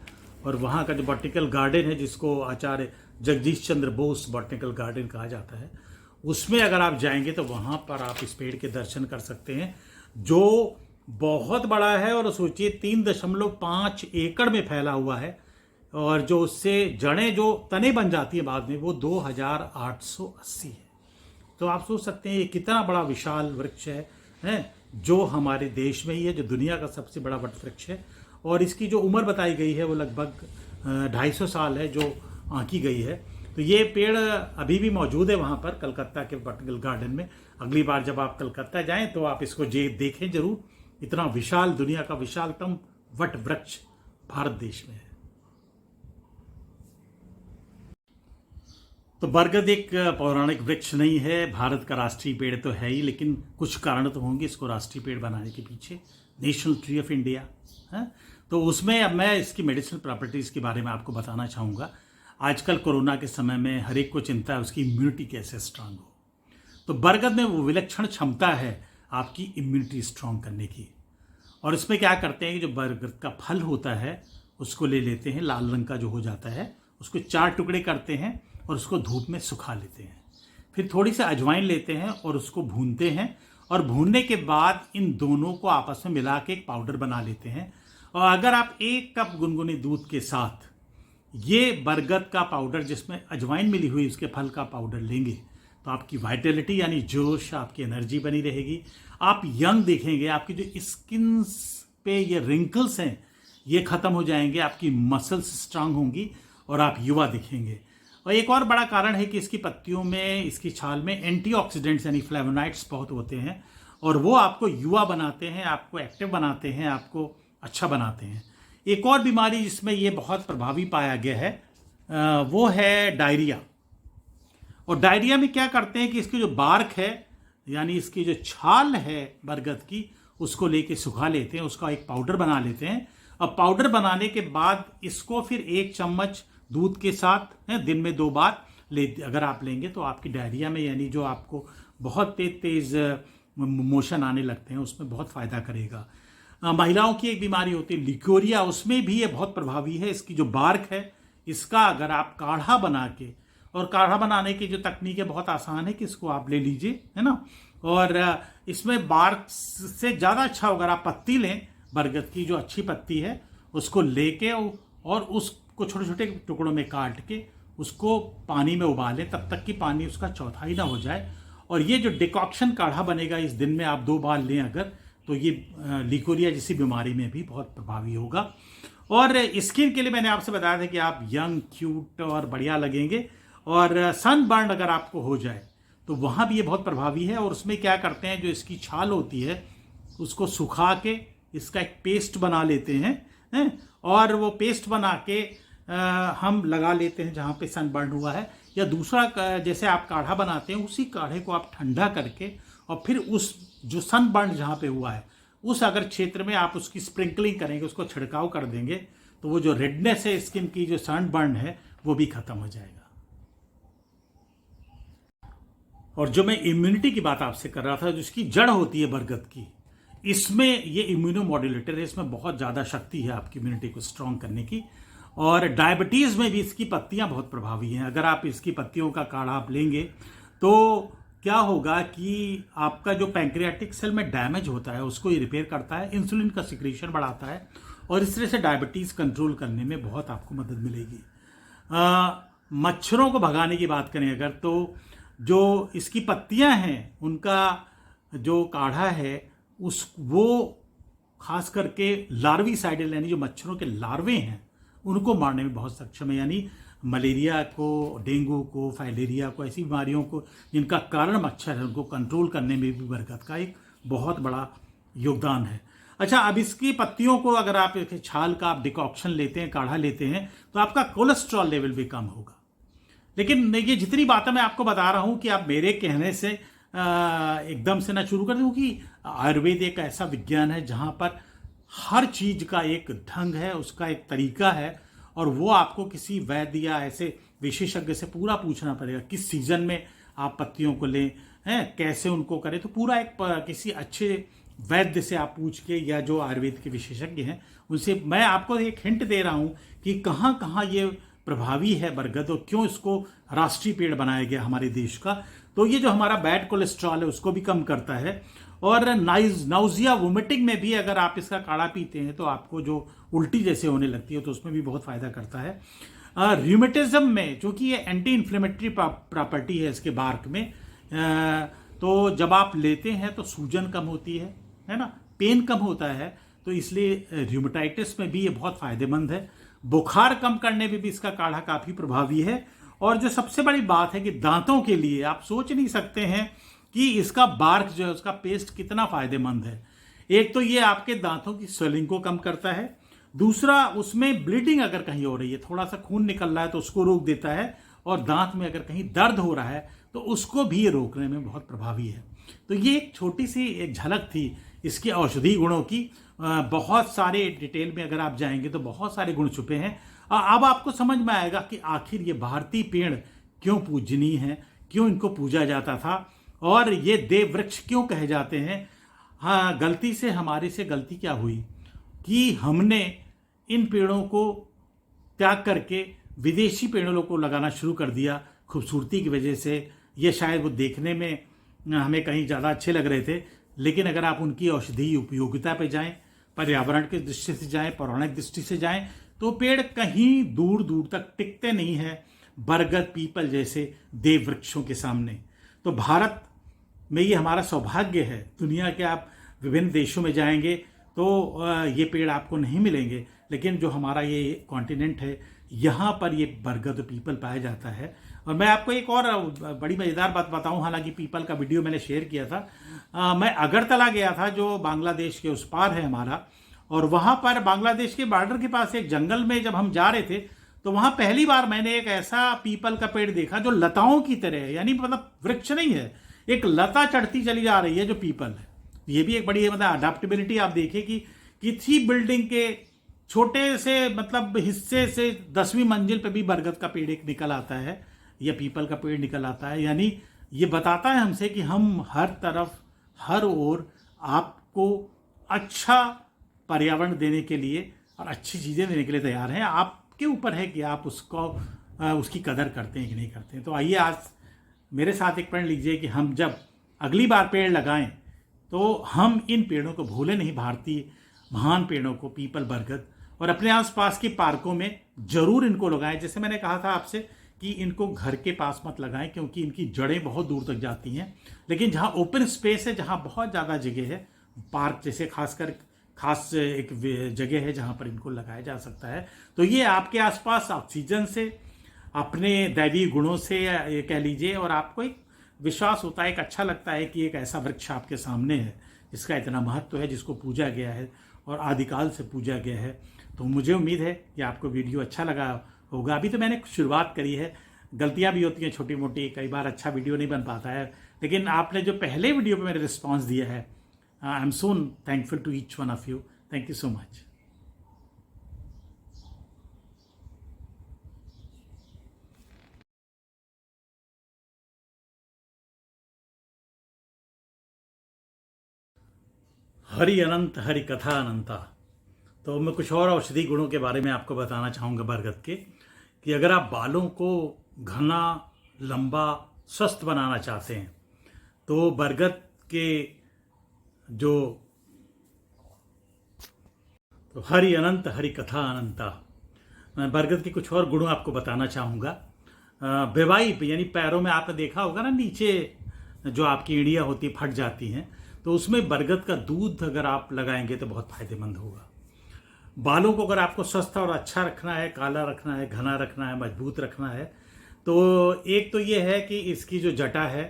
और वहाँ का जो बॉटनिकल गार्डन है, जिसको आचार्य जगदीश चंद्र बोस बॉटनिकल गार्डन कहा जाता है, उसमें अगर आप जाएंगे तो वहाँ पर आप इस पेड़ के दर्शन कर सकते हैं, जो बहुत बड़ा है। और सोचिए 3.5 एकड़ में फैला हुआ है, और जो उससे जड़ें, जो तने बन जाती है बाद में, वो 2880 है। तो आप सोच सकते हैं ये कितना बड़ा विशाल वृक्ष है, जो हमारे देश में ही है, जो दुनिया का सबसे बड़ा वट वृक्ष है। और इसकी जो उम्र बताई गई है वो लगभग 250 साल है, जो आंकी गई है। तो ये पेड़ अभी भी मौजूद है वहाँ पर कलकत्ता के बॉटनिकल गार्डन में। अगली बार जब आप कलकत्ता जाएं तो आप इसको देखें जरूर। इतना विशाल, दुनिया का विशालतम वट वृक्ष भारत देश में है। तो बरगद एक पौराणिक वृक्ष नहीं है, भारत का राष्ट्रीय पेड़ तो है ही, लेकिन कुछ कारण तो होंगे इसको राष्ट्रीय पेड़ बनाने के पीछे। नेशनल ट्री ऑफ इंडिया है, तो उसमें अब मैं इसकी मेडिसिनल प्रॉपर्टीज़ के बारे में आपको बताना चाहूँगा। आजकल कोरोना के समय में हर एक को चिंता है उसकी इम्यूनिटी कैसे स्ट्रांग हो। तो बरगद में वो विलक्षण क्षमता है आपकी इम्यूनिटी स्ट्रांग करने की। और इसमें क्या करते हैं कि जो बरगद का फल होता है उसको ले लेते हैं, लाल रंग का जो हो जाता है, उसको 4 टुकड़े करते हैं और उसको धूप में सुखा लेते हैं। फिर थोड़ी सी अजवाइन लेते हैं और उसको भूनते हैं, और भूनने के बाद इन दोनों को आपस में मिला के एक पाउडर बना लेते हैं। और अगर आप 1 कप गुनगुने दूध के साथ ये बरगद का पाउडर जिसमें अजवाइन मिली हुई उसके फल का पाउडर लेंगे तो आपकी वाइटलिटी यानी जोश, आपकी एनर्जी बनी रहेगी, आप यंग दिखेंगे, आपकी जो स्किन पे ये रिंकल्स हैं ये खत्म हो जाएंगे, आपकी मसल्स स्ट्रांग होंगी और आप युवा दिखेंगे। और एक और बड़ा कारण है कि इसकी पत्तियों में, इसकी छाल में एंटीऑक्सीडेंट्स यानी फ्लेवोनाइड्स बहुत होते हैं और वो आपको युवा बनाते हैं, आपको एक्टिव बनाते हैं, आपको अच्छा बनाते हैं। एक और बीमारी जिसमें ये बहुत प्रभावी पाया गया है वो है डायरिया। और डायरिया में क्या करते हैं कि इसकी जो बार्क है यानी इसकी जो छाल है बरगद की उसको लेके सुखा लेते हैं, उसका एक पाउडर बना लेते हैं। अब पाउडर बनाने के बाद इसको फिर 1 चम्मच दूध के साथ दिन में 2 बार अगर आप लेंगे तो आपकी डायरिया में यानी जो आपको बहुत तेज मोशन आने लगते हैं उसमें बहुत फ़ायदा करेगा। महिलाओं की एक बीमारी होती है लिकोरिया, उसमें भी ये बहुत प्रभावी है। इसकी जो बार्क है इसका अगर आप काढ़ा बना के, और काढ़ा बनाने की जो तकनीक है बहुत आसान है कि इसको आप ले लीजिए, है ना। और इसमें बार्क से ज़्यादा अच्छा अगर आप पत्ती लें बरगद की, जो अच्छी पत्ती है उसको लेके और उसको छोटे छोटे टुकड़ों में काट के उसको पानी में उबालें तब तक कि पानी उसका चौथाई ना हो जाए। और ये जो डिकॉक्शन काढ़ा बनेगा इस दिन में आप 2 बार लें अगर, तो ये लिकोरिया जैसी बीमारी में भी बहुत प्रभावी होगा। और स्किन के लिए मैंने आपसे बताया था कि आप यंग, क्यूट और बढ़िया लगेंगे। और सनबर्न अगर आपको हो जाए तो वहाँ भी ये बहुत प्रभावी है। और उसमें क्या करते हैं, जो इसकी छाल होती है उसको सुखा के इसका एक पेस्ट बना लेते हैं और वो पेस्ट बना के हम लगा लेते हैं जहाँ पे सनबर्न हुआ है। या दूसरा जैसे आप काढ़ा बनाते हैं उसी काढ़े को आप ठंडा करके और फिर उस जो सनबर्न जहाँ पे हुआ है उस अगर क्षेत्र में आप उसकी स्प्रिंकलिंग करेंगे, उसको छिड़काव कर देंगे तो वो जो रेडनेस है स्किन की, जो सनबर्न है वो भी खत्म हो जाएगा। और जो मैं इम्यूनिटी की बात आपसे कर रहा था, जिसकी जड़ होती है बरगद की, इसमें ये इम्यूनो मॉड्यूलेटर है, इसमें बहुत ज़्यादा शक्ति है आपकी इम्यूनिटी को स्ट्रॉन्ग करने की। और डायबिटीज़ में भी इसकी पत्तियां बहुत प्रभावी हैं। अगर आप इसकी पत्तियों का काढ़ा आप लेंगे तो क्या होगा कि आपका जो पैंक्रियाटिक सेल में डैमेज होता है उसको ये रिपेयर करता है, इंसुलिन का सिक्रीशन बढ़ाता है और इस तरह से डायबिटीज़ कंट्रोल करने में बहुत आपको मदद मिलेगी। मच्छरों को भगाने की बात करें अगर, तो जो इसकी पत्तियां हैं उनका जो काढ़ा है वो खास करके लार्विसाइडल यानी जो मच्छरों के लार्वे हैं उनको मारने में बहुत सक्षम है। यानी मलेरिया को, डेंगू को, फाइलेरिया को, ऐसी बीमारियों को जिनका कारण मच्छर है उनको कंट्रोल करने में भी बरगद का एक बहुत बड़ा योगदान है। अच्छा, अब इसकी पत्तियों को अगर आप छाल का आप डिकॉक्शन लेते हैं, काढ़ा लेते हैं, तो आपका कोलेस्ट्रॉल लेवल भी कम होगा। लेकिन ये जितनी बातें मैं आपको बता रहा हूँ कि आप मेरे कहने से एकदम से ना शुरू कर दें, क्योंकि आयुर्वेद एक ऐसा विज्ञान है जहाँ पर हर चीज़ का एक ढंग है, उसका एक तरीका है और वो आपको किसी वैद्य या ऐसे विशेषज्ञ से पूरा पूछना पड़ेगा किस सीजन में आप पत्तियों को लें, हैं कैसे उनको करें। तो पूरा एक किसी अच्छे वैद्य से आप पूछ के या जो आयुर्वेद के विशेषज्ञ हैं उनसे, मैं आपको एक हिंट दे रहा हूँ कि कहाँ कहाँ ये प्रभावी है बरगद और क्यों इसको राष्ट्रीय पेड़ बनाया गया हमारे देश का। तो ये जो हमारा बैड कोलेस्ट्रॉल है उसको भी कम करता है और नाउजिया वोमिटिंग में भी अगर आप इसका काढ़ा पीते हैं तो आपको जो उल्टी जैसे होने लगती है तो उसमें भी बहुत फायदा करता है। र्यूमेटिज्म में, चूंकि ये एंटी इन्फ्लेमेटरी प्रॉपर्टी है इसके बार्क में, तो जब आप लेते हैं तो सूजन कम होती है ना, पेन कम होता है, तो इसलिए र्यूमेटाइटिस में भी ये बहुत फायदेमंद है। बुखार कम करने में भी इसका काढ़ा काफ़ी प्रभावी है। और जो सबसे बड़ी बात है कि दांतों के लिए आप सोच नहीं सकते हैं कि इसका बार्क जो है उसका पेस्ट कितना फायदेमंद है। एक तो ये आपके दांतों की स्वेलिंग को कम करता है, दूसरा उसमें ब्लीडिंग अगर कहीं हो रही है, थोड़ा सा खून निकल रहा है तो उसको रोक देता है और दांत में अगर कहीं दर्द हो रहा है तो उसको भी ये रोकने में बहुत प्रभावी है। तो ये एक छोटी सी एक झलक थी इसके औषधि गुणों की। बहुत सारे डिटेल में अगर आप जाएंगे तो बहुत सारे गुण छुपे हैं। अब आपको समझ में आएगा कि आखिर ये भारतीय पेड़ क्यों पूजनीय हैं, क्यों इनको पूजा जाता था और ये देव वृक्ष क्यों कहे जाते हैं। हाँ, गलती से हमारे से गलती क्या हुई कि हमने इन पेड़ों को त्याग करके विदेशी पेड़ों को लगाना शुरू कर दिया खूबसूरती की वजह से। ये शायद वो देखने में हमें कहीं ज़्यादा अच्छे लग रहे थे, लेकिन अगर आप उनकी औषधीय उपयोगिता पे जाएं, पर्यावरण की दृष्टि से जाएं, पौराणिक दृष्टि से जाएं, तो पेड़ कहीं दूर दूर तक टिकते नहीं हैं बरगद पीपल जैसे देव वृक्षों के सामने। तो भारत में ये हमारा सौभाग्य है। दुनिया के आप विभिन्न देशों में जाएंगे तो ये पेड़ आपको नहीं मिलेंगे, लेकिन जो हमारा ये कॉन्टिनेंट है यहाँ पर ये बरगद पीपल पाया जाता है। और मैं आपको एक और बड़ी मज़ेदार बात बताऊं, हालांकि पीपल का वीडियो मैंने शेयर किया था। मैं अगरतला गया था जो बांग्लादेश के उस पार है हमारा, और वहाँ पर बांग्लादेश के बॉर्डर के पास एक जंगल में जब हम जा रहे थे तो वहाँ पहली बार मैंने एक ऐसा पीपल का पेड़ देखा जो लताओं की तरह है, यानी मतलब वृक्ष नहीं है, एक लता चढ़ती चली जा रही है जो पीपल है। ये भी एक बड़ी मतलब अडेप्टेबिलिटी आप देखिए कि किसी बिल्डिंग के छोटे से मतलब हिस्से से 10वीं मंजिल पे भी बरगद का पेड़ एक निकल आता है या पीपल का पेड़ निकल आता है। यानी ये बताता है हमसे कि हम हर तरफ हर ओर आपको अच्छा पर्यावरण देने के लिए और अच्छी चीज़ें देने के लिए तैयार हैं। आपके ऊपर है कि आप उसको उसकी कदर करते हैं कि नहीं करते हैं। तो आइए आज मेरे साथ एक प्रण लीजिए कि हम जब अगली बार पेड़ लगाएं तो हम इन पेड़ों को भूलें नहीं, भारतीय महान पेड़ों को, पीपल बरगद, और अपने आसपास के पार्कों में जरूर इनको लगाएं। जैसे मैंने कहा था आपसे कि इनको घर के पास मत लगाएं क्योंकि इनकी जड़ें बहुत दूर तक जाती हैं, लेकिन जहाँ ओपन स्पेस है, जहाँ बहुत ज़्यादा जगह है, पार्क जैसे खास एक जगह है जहाँ पर इनको लगाया जा सकता है, तो ये आपके आसपास ऑक्सीजन से, अपने दैवीय गुणों से ये कह लीजिए, और आपको एक विश्वास होता है, एक अच्छा लगता है कि एक ऐसा वृक्ष आपके सामने है जिसका इतना महत्व है, जिसको पूजा गया है और आदिकाल से पूजा गया है। तो मुझे उम्मीद है कि आपको वीडियो अच्छा लगा होगा। अभी तो मैंने शुरुआत करी है, गलतियां भी होती हैं छोटी मोटी, कई बार अच्छा वीडियो नहीं बन पाता है, लेकिन आपने जो पहले वीडियो पे मेरे रिस्पांस दिया है, I am so thankful to each one of you. Thank you so much. Hari अनंत हरि कथा अनंता। तो मैं कुछ और औषधि गुणों के बारे में आपको बताना चाहूँगा बरगद के, कि अगर आप बालों को घना, लंबा, स्वस्थ बनाना चाहते हैं तो बरगद के जो तो हरि अनंत हरि कथा अनंता, मैं बरगद के कुछ और गुणों आपको बताना चाहूँगा। बेवाई यानी पैरों में आपने देखा होगा ना, नीचे जो आपकी एड़ियाँ होती फट जाती हैं, तो उसमें बरगद का दूध अगर आप लगाएंगे तो बहुत फायदेमंद होगा। बालों को अगर आपको स्वस्थ और अच्छा रखना है, काला रखना है, घना रखना है, मजबूत रखना है, तो एक तो ये है कि इसकी जो जटा है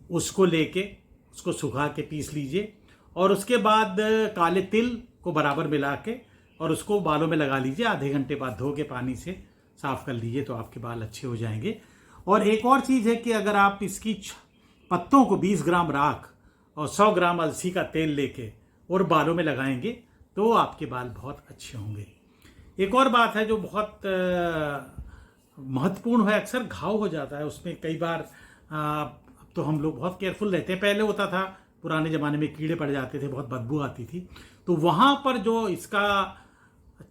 उसको लेके उसको सुखा के पीस लीजिए, और उसके बाद काले तिल को बराबर मिला के और उसको बालों में लगा लीजिए। आधे घंटे बाद धो के पानी से साफ कर लीजिए तो आपके बाल अच्छे हो जाएंगे। और एक और चीज़ है कि अगर आप इसकी पत्तों को 20 ग्राम राख और 100 ग्राम अलसी का तेल लेके और बालों में लगाएंगे तो आपके बाल बहुत अच्छे होंगे। एक और बात है जो बहुत महत्वपूर्ण है, अक्सर घाव हो जाता है उसमें कई बार। अब तो हम लोग बहुत केयरफुल रहते हैं, पहले होता था पुराने ज़माने में कीड़े पड़ जाते थे, बहुत बदबू आती थी, तो वहाँ पर जो इसका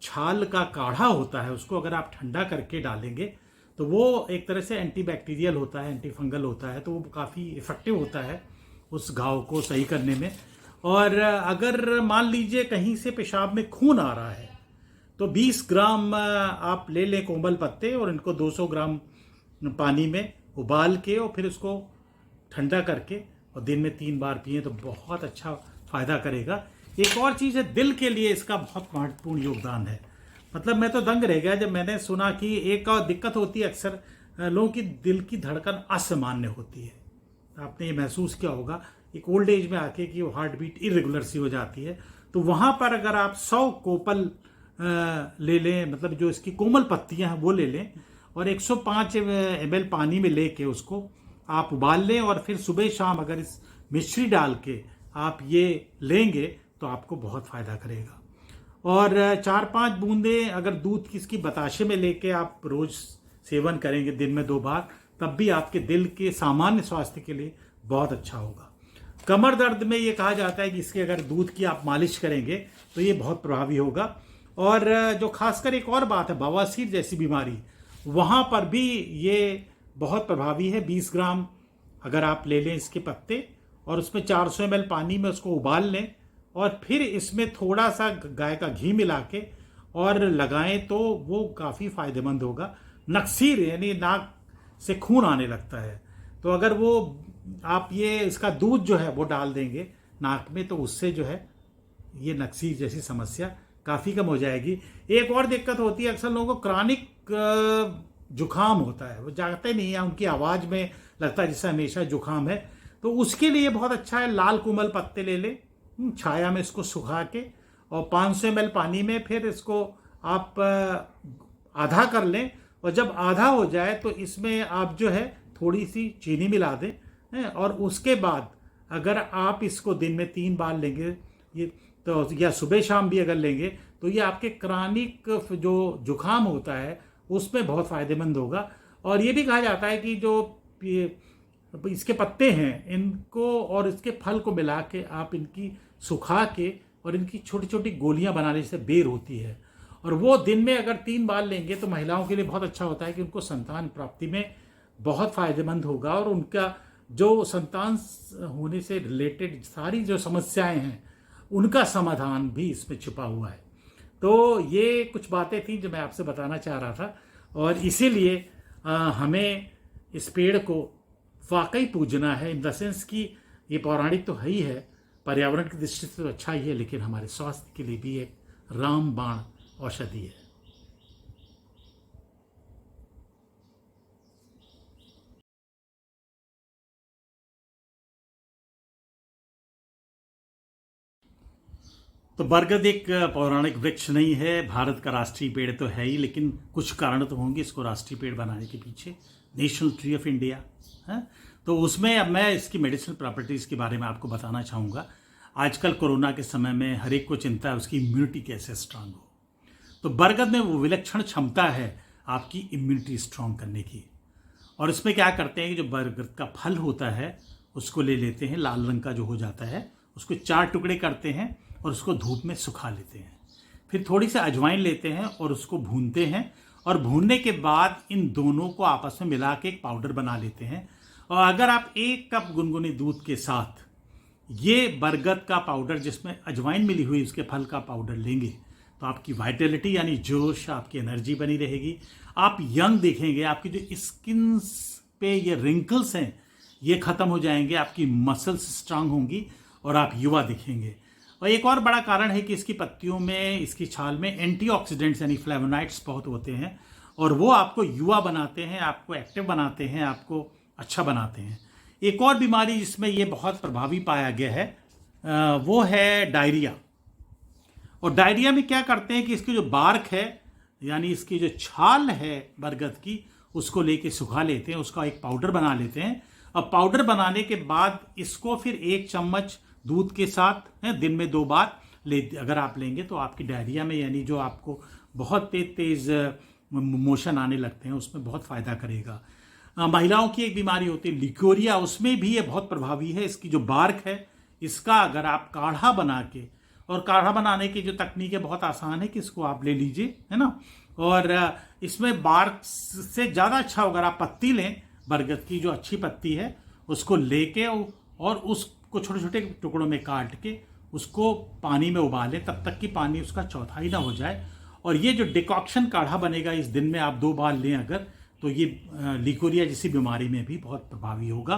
छाल का काढ़ा होता है उसको अगर आप ठंडा करके डालेंगे तो वो एक तरह से एंटीबैक्टीरियल होता है, एंटी फंगल होता है, तो वो काफ़ी इफ़ेक्टिव होता है उस घाव को सही करने में। और अगर मान लीजिए कहीं से पेशाब में खून आ रहा है तो 20 ग्राम आप ले लें कोमल पत्ते और इनको 200 ग्राम पानी में उबाल के और फिर उसको ठंडा करके और दिन में 3 बार पिए तो बहुत अच्छा फ़ायदा करेगा। एक और चीज़ है, दिल के लिए इसका बहुत महत्वपूर्ण योगदान है। मतलब मैं तो दंग रह गया जब मैंने सुना कि एक और दिक्कत होती है, अक्सर लोगों की दिल की धड़कन असामान्य होती है। आपने ये महसूस किया होगा एक ओल्ड एज में आके कि वो हार्ट बीट इरेगुलर सी हो जाती है, तो वहाँ पर अगर आप 100 कोपल ले लें, मतलब जो इसकी कोमल पत्तियाँ हैं वो ले लें और 105 ml पानी में लेके उसको आप उबाल लें और फिर सुबह शाम अगर इस मिश्री डाल के आप ये लेंगे तो आपको बहुत फ़ायदा करेगा। और 4-5 बूंदें अगर दूध की इसकी बताशे में लेके आप रोज़ सेवन करेंगे दिन में 2 बार, तब भी आपके दिल के सामान्य स्वास्थ्य के लिए बहुत अच्छा होगा। कमर दर्द में ये कहा जाता है कि इसके अगर दूध की आप मालिश करेंगे तो ये बहुत प्रभावी होगा। और जो खासकर एक और बात है, बवासीर जैसी बीमारी, वहाँ पर भी ये बहुत प्रभावी है। 20 ग्राम अगर आप ले लें इसके पत्ते और उसमें 400 ml पानी में उसको उबाल लें और फिर इसमें थोड़ा सा गाय का घी मिला के और लगाएं तो वो काफ़ी फ़ायदेमंद होगा। नक्सीर यानी नाक से खून आने लगता है, तो अगर वो आप ये इसका दूध जो है वो डाल देंगे नाक में तो उससे जो है ये नक्सीर जैसी समस्या काफ़ी कम हो जाएगी। एक और दिक्कत होती है, अक्सर लोगों को क्रॉनिक जुखाम होता है, वो जागते नहीं है, उनकी आवाज़ में लगता है जैसे हमेशा जुखाम है, तो उसके लिए बहुत अच्छा है लाल कुमल पत्ते ले लें, छाया में इसको सुखा के और 500 ml पानी में फिर इसको आप आधा कर लें और जब आधा हो जाए तो इसमें आप जो है थोड़ी सी चीनी मिला दें और उसके बाद अगर आप इसको दिन में 3 बार लेंगे ये तो, या सुबह शाम भी अगर लेंगे तो ये आपके क्रॉनिक जो जुखाम होता है उसमें बहुत फ़ायदेमंद होगा। और ये भी कहा जाता है कि जो इसके पत्ते हैं इनको और इसके फल को मिला के आप इनकी सुखा के और इनकी छोटी छोटी गोलियां बनाने से बेर होती है और वो दिन में अगर 3 बार लेंगे तो महिलाओं के लिए बहुत अच्छा होता है कि उनको संतान प्राप्ति में बहुत फ़ायदेमंद होगा और उनका जो संतान होने से रिलेटेड सारी जो समस्याएं हैं उनका समाधान भी इसमें छिपा हुआ है। तो ये कुछ बातें थी जो मैं आपसे बताना चाह रहा था और इसीलिए हमें इस पेड़ को वाकई पूजना है, इन द सेंस कि ये पौराणिक तो है ही है, पर्यावरण की दृष्टि से तो अच्छा ही है, लेकिन हमारे स्वास्थ्य के लिए भी एक रामबाण औषधि है। तो बरगद एक पौराणिक वृक्ष नहीं है, भारत का राष्ट्रीय पेड़ तो है ही, लेकिन कुछ कारण तो होंगे इसको राष्ट्रीय पेड़ बनाने के पीछे। नेशनल ट्री ऑफ इंडिया है, तो उसमें अब मैं इसकी मेडिसिनल प्रॉपर्टीज़ के बारे में आपको बताना चाहूँगा। आजकल कोरोना के समय में हर एक को चिंता है उसकी इम्यूनिटी कैसे स्ट्रांग हो, तो बरगद में वो विलक्षण क्षमता है आपकी इम्यूनिटी स्ट्रांग करने की। और इसमें क्या करते हैं कि जो बरगद का फल होता है उसको ले लेते हैं, लाल रंग का जो हो जाता है, उसको 4 टुकड़े करते हैं और उसको धूप में सुखा लेते हैं। फिर थोड़ी सी अजवाइन लेते हैं और उसको भूनते हैं और भूनने के बाद इन दोनों को आपस में मिला के एक पाउडर बना लेते हैं। और अगर आप 1 कप गुनगुने दूध के साथ ये बरगद का पाउडर जिसमें अजवाइन मिली हुई उसके फल का पाउडर लेंगे तो आपकी वाइटलिटी यानी जोश, आपकी एनर्जी बनी रहेगी, आप यंग दिखेंगे, आपकी जो स्किन पे ये रिंकल्स हैं ये ख़त्म हो जाएंगे, आपकी मसल्स स्ट्रांग होंगी और आप युवा दिखेंगे। और एक और बड़ा कारण है कि इसकी पत्तियों में, इसकी छाल में एंटीऑक्सीडेंट्स यानी फ्लेवोनाइड्स बहुत होते हैं और वो आपको युवा बनाते हैं, आपको एक्टिव बनाते हैं, आपको अच्छा बनाते हैं। एक और बीमारी जिसमें ये बहुत प्रभावी पाया गया है वो है डायरिया। और डायरिया में क्या करते हैं कि इसकी जो बार्क है यानी इसकी जो छाल है बरगद की उसको लेके सुखा लेते हैं, उसका एक पाउडर बना लेते हैं और पाउडर बनाने के बाद इसको फिर 1 चम्मच दूध के साथ दिन में 2 बार अगर आप लेंगे तो आपकी डायरिया में यानी जो आपको बहुत तेज मोशन आने लगते हैं उसमें बहुत फ़ायदा करेगा। महिलाओं की एक बीमारी होती है लिकोरिया, उसमें भी ये बहुत प्रभावी है। इसकी जो बार्क है इसका अगर आप काढ़ा बना के, और काढ़ा बनाने की जो तकनीक है बहुत आसान है कि इसको आप ले लीजिए, है ना, और इसमें बार्क से ज़्यादा अच्छा अगर आप पत्ती लें बरगद की जो अच्छी पत्ती है उसको लेके और उसको छोटे छोटे टुकड़ों में काट के उसको पानी में उबालें तब तक कि पानी उसका चौथाई ना हो जाए। और ये जो डिकॉक्शन काढ़ा बनेगा इस दिन में आप 2 बार लें अगर, तो ये लिकोरिया जैसी बीमारी में भी बहुत प्रभावी होगा।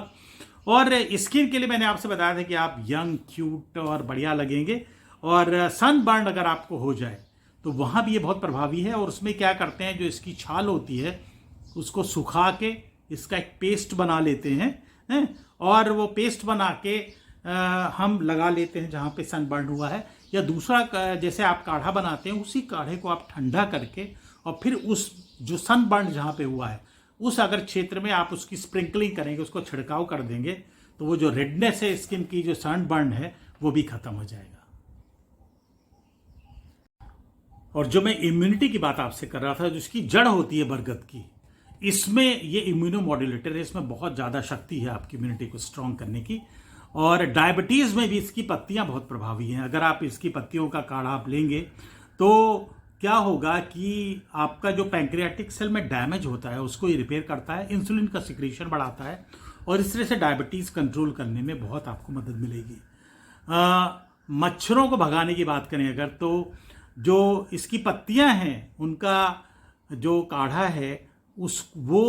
और स्किन के लिए मैंने आपसे बताया था कि आप यंग, क्यूट और बढ़िया लगेंगे। और सनबर्न अगर आपको हो जाए तो वहाँ भी ये बहुत प्रभावी है। और उसमें क्या करते हैं, जो इसकी छाल होती है उसको सुखा के इसका एक पेस्ट बना लेते हैं और वो पेस्ट बना के हम लगा लेते हैं जहाँ पे सनबर्न हुआ है। या दूसरा जैसे आप काढ़ा बनाते हैं उसी काढ़े को आप ठंडा करके और फिर उस जो सनबर्न जहाँ पे हुआ है उस अगर क्षेत्र में आप उसकी स्प्रिंकलिंग करेंगे, उसको छिड़काव कर देंगे, तो वो जो रेडनेस है स्किन की, जो सनबर्न है, वो भी खत्म हो जाएगा। और जो मैं इम्यूनिटी की बात आपसे कर रहा था, जिसकी जड़ होती है बरगद की, इसमें ये इम्यूनो मॉड्यूलेटर है, इसमें बहुत ज़्यादा शक्ति है आपकी इम्यूनिटी को स्ट्रॉन्ग करने की। और डायबिटीज़ में भी इसकी पत्तियां बहुत प्रभावी हैं। अगर आप इसकी पत्तियों का काढ़ा आप लेंगे तो क्या होगा कि आपका जो पैंक्रियाटिक सेल में डैमेज होता है उसको ये रिपेयर करता है, इंसुलिन का सिक्रीशन बढ़ाता है, और इस तरह से डायबिटीज़ कंट्रोल करने में बहुत आपको मदद मिलेगी। मच्छरों को भगाने की बात करें अगर, तो जो इसकी पत्तियां हैं उनका जो काढ़ा है वो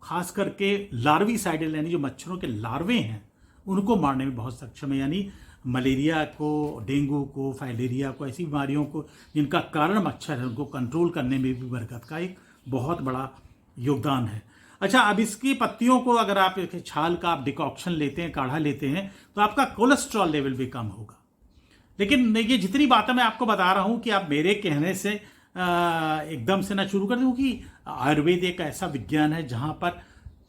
खास करके लार्विसाइडल यानी जो मच्छरों के लार्वे हैं उनको मारने में बहुत सक्षम है। यानी मलेरिया को, डेंगू को, फाइलेरिया को, ऐसी बीमारियों को जिनका कारण मच्छर है, उनको कंट्रोल करने में भी बरगद का एक बहुत बड़ा योगदान है। अच्छा, अब इसकी पत्तियों को अगर आप छाल का आप डिकॉक्शन लेते हैं, काढ़ा लेते हैं, तो आपका कोलेस्ट्रॉल लेवल भी कम होगा। लेकिन ये जितनी बातें मैं आपको बता रहा हूं कि आप मेरे कहने से एकदम से ना शुरू कर दें, क्योंकि आयुर्वेद एक ऐसा विज्ञान है जहां पर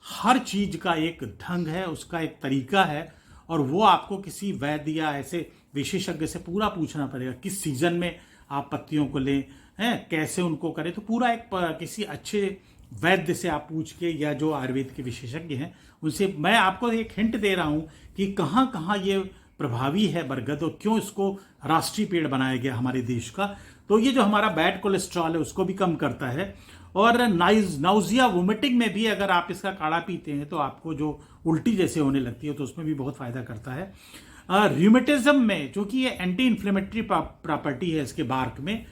हर चीज का एक ढंग है, उसका एक तरीका है, और वो आपको किसी वैद्य या ऐसे विशेषज्ञ से पूरा पूछना पड़ेगा किस सीजन में आप पत्तियों को लें, हैं कैसे उनको करें। तो पूरा एक किसी अच्छे वैद्य से आप पूछ के, या जो आयुर्वेद के विशेषज्ञ हैं उनसे, मैं आपको एक हिंट दे रहा हूं कि कहाँ कहाँ ये प्रभावी है बरगद और क्यों इसको राष्ट्रीय पेड़ बनाया गया हमारे देश का। तो ये जो हमारा बैड कोलेस्ट्रॉल है उसको भी कम करता है, और नाउजिया वोमिटिंग में भी अगर आप इसका काढ़ा पीते हैं तो आपको जो उल्टी जैसे होने लगती है तो उसमें भी बहुत फायदा करता है। रूमेटिज्म में, जो कि ये एंटी इन्फ्लेमेटरी प्रॉपर्टी है इसके बार्क में,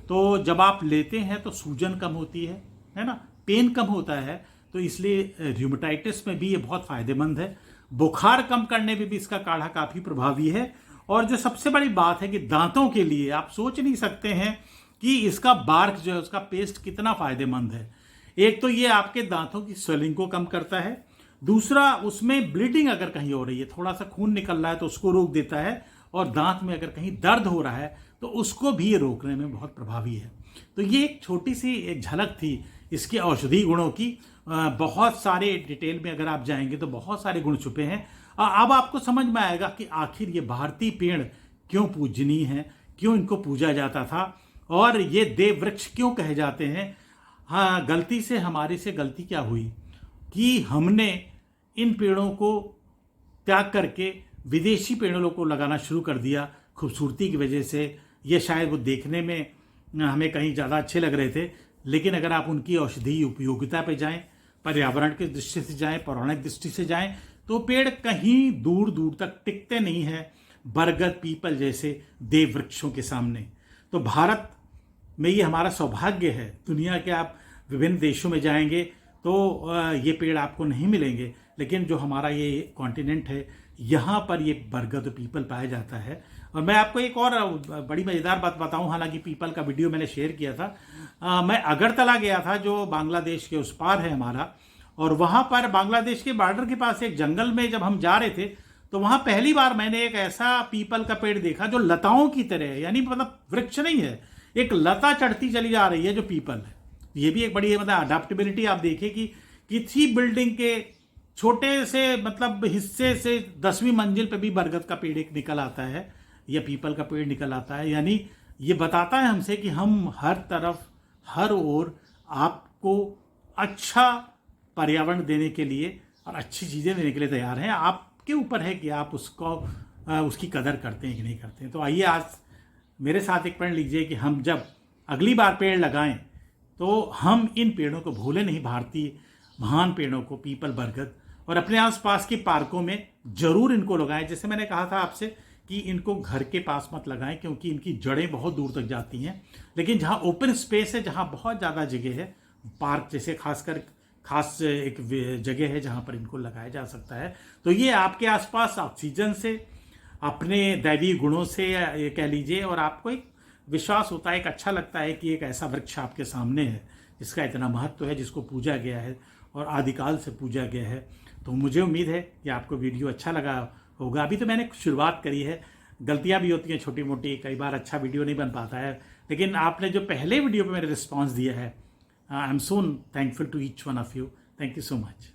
तो जब आप लेते हैं तो सूजन कम होती है ना, पेन कम होता है, तो इसलिए रूमेटाइटिस में भी ये बहुत फायदेमंद है। बुखार कम करने में भी इसका काढ़ा काफी प्रभावी है। और जो सबसे बड़ी बात है कि दांतों के लिए आप सोच नहीं सकते हैं कि इसका बार्क जो है, उसका पेस्ट कितना फायदेमंद है। एक तो ये आपके दांतों की स्वेलिंग को कम करता है, दूसरा उसमें ब्लीडिंग अगर कहीं हो रही है, थोड़ा सा खून निकल रहा है तो उसको रोक देता है, और दांत में अगर कहीं दर्द हो रहा है तो उसको भी ये रोकने में बहुत प्रभावी है। तो ये एक छोटी सी एक झलक थी इसके औषधि गुणों की। बहुत सारे डिटेल में अगर आप जाएंगे तो बहुत सारे गुण छुपे हैं। अब आपको समझ में आएगा कि आखिर ये भारतीय पेड़ क्यों पूजनीय है, क्यों इनको पूजा जाता था, और ये देव वृक्ष क्यों कहे जाते हैं। हाँ, गलती से हमारे से गलती क्या हुई कि हमने इन पेड़ों को त्याग करके विदेशी पेड़ों को लगाना शुरू कर दिया खूबसूरती की वजह से। ये शायद वो देखने में हमें कहीं ज़्यादा अच्छे लग रहे थे, लेकिन अगर आप उनकी औषधीय उपयोगिता पे जाएं, पर्यावरण की दृष्टि से जाएं, पौराणिक दृष्टि से जाएं, तो पेड़ कहीं दूर दूर तक टिकते नहीं हैं बरगद, पीपल जैसे देव वृक्षों के सामने। तो भारत में ये हमारा सौभाग्य है। दुनिया के आप विभिन्न देशों में जाएंगे तो ये पेड़ आपको नहीं मिलेंगे, लेकिन जो हमारा ये कॉन्टिनेंट है यहाँ पर ये बरगद पीपल पाया जाता है। और मैं आपको एक और बड़ी मज़ेदार बात बताऊं, हालांकि पीपल का वीडियो मैंने शेयर किया था। मैं अगरतला गया था जो बांग्लादेश के उस पार है हमारा, और वहाँ पर बांग्लादेश के बॉर्डर के पास एक जंगल में जब हम जा रहे थे तो वहाँ पहली बार मैंने एक ऐसा पीपल का पेड़ देखा जो लताओं की तरह है, यानी मतलब वृक्ष नहीं है, एक लता चढ़ती चली जा रही है जो पीपल है। ये भी एक बड़ी मतलब अडेप्टेबिलिटी आप देखिए कि किसी बिल्डिंग के छोटे से मतलब हिस्से से 10वीं मंजिल पे भी बरगद का पेड़ एक निकल आता है या पीपल का पेड़ निकल आता है। यानी ये बताता है हमसे कि हम हर तरफ, हर ओर आपको अच्छा पर्यावरण देने के लिए और अच्छी चीज़ें देने के लिए तैयार हैं। आपके ऊपर है कि आप उसकी कदर करते हैं कि नहीं करते हैं। तो आइए आज मेरे साथ एक प्रण लीजिए कि हम जब अगली बार पेड़ लगाएं तो हम इन पेड़ों को भूलें नहीं, भारतीय महान पेड़ों को, पीपल, बरगद, और अपने आसपास के पार्कों में जरूर इनको लगाएं। जैसे मैंने कहा था आपसे कि इनको घर के पास मत लगाएं क्योंकि इनकी जड़ें बहुत दूर तक जाती हैं, लेकिन जहाँ ओपन स्पेस है, जहाँ बहुत ज़्यादा जगह है, पार्क जैसे खास एक जगह है जहाँ पर इनको लगाया जा सकता है। तो ये आपके आसपास ऑक्सीजन से, अपने दैवीय गुणों से ये कह लीजिए, और आपको एक विश्वास होता है, एक अच्छा लगता है कि एक ऐसा वृक्ष आपके सामने है जिसका इतना महत्व है, जिसको पूजा गया है और आदिकाल से पूजा गया है। तो मुझे उम्मीद है कि आपको वीडियो अच्छा लगा होगा। अभी तो मैंने शुरुआत करी है, गलतियां भी होती हैं छोटी मोटी, कई बार अच्छा वीडियो नहीं बन पाता है, लेकिन आपने जो पहले वीडियो पे मेरे रिस्पॉन्स दिया है, I am so thankful to each one of you. Thank you so much.